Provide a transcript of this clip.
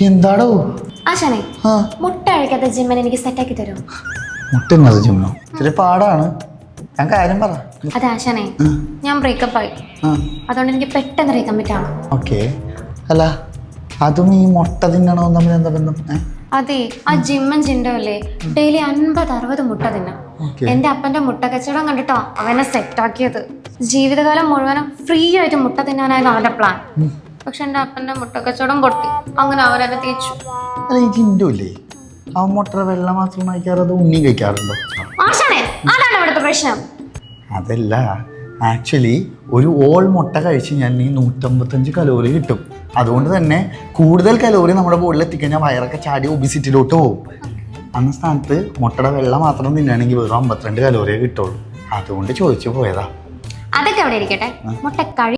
എന്താടോ ആശാനെ മുട്ട കഴിക്കാത്ത ജിമ്മൻ എനിക്ക് സെറ്റാക്കി തരുമോ? മുട്ടുന്നത് ജിമ്മോ ഇത്തിരി പാടാണ്. ഞാൻ കാര്യം പറ. അതെ ആശാനെ, ഞാൻ ബ്രേക്കപ്പ് ആയി. അതുകൊണ്ട് എനിക്ക് പെട്ടെന്ന് റീകമ്മിറ്റ് ആണ്. ഓക്കെ. അല്ല അതും ഈ മുട്ട തിന്നണോ തമ്മിൽ എന്താ ബന്ധം? അതെ, ആ ജിമ്മൻ ചിന്തോ അല്ലേ ഡെയിലി 50-60 മുട്ട തിന്നാം. എന്റെ അപ്പന്റെ മുട്ട കച്ചവടം കണ്ടിട്ടോ അവനെ സെറ്റാക്കിയത്. ജീവിതകാലം മുഴുവനും ഫ്രീ ആയിട്ട് മുട്ട തിന്നാനായിരുന്നു അവന്റെ പ്ലാൻ. പക്ഷെ എന്റെ അപ്പന്റെ മുട്ട കച്ചവടം പൊട്ടി. അങ്ങനെ അവരെന്നെ തേച്ചു. അല്ല ഈ ജിൻഡോ ഇല്ലേ, ആ മുട്ട വെള്ളം മാത്രം കഴിക്കാറത് ഉണ്ണി കഴിക്കാറുണ്ടോ? ആശാനെ, അതാണ് ഇവിടുത്തെ പ്രശ്നം. അതല്ല, ആക്ച്വലി ഒരു ഓൾ മുട്ട കഴിച്ച് ഞാൻ 155 കലോറി കിട്ടും. അതുകൊണ്ട് തന്നെ കൂടുതൽ കലോറി നമ്മുടെ ബോഡിയിൽ എത്തിക്കഴിഞ്ഞാൽ വയറൊക്കെ ചാടി ഒബിസിറ്റിയിലോട്ട് പോകും. അന്ന സ്ഥാനത്ത് മുട്ടയുടെ വെള്ളം മാത്രം തിന്നുകയാണെങ്കിൽ വെറും 52 കലോറിയേ കിട്ടുള്ളൂ. അതുകൊണ്ട് ചോദിച്ചു പോയതാ. അതൊക്കെ അവിടെ ഇരിക്കട്ടെ, മുട്ട കഴി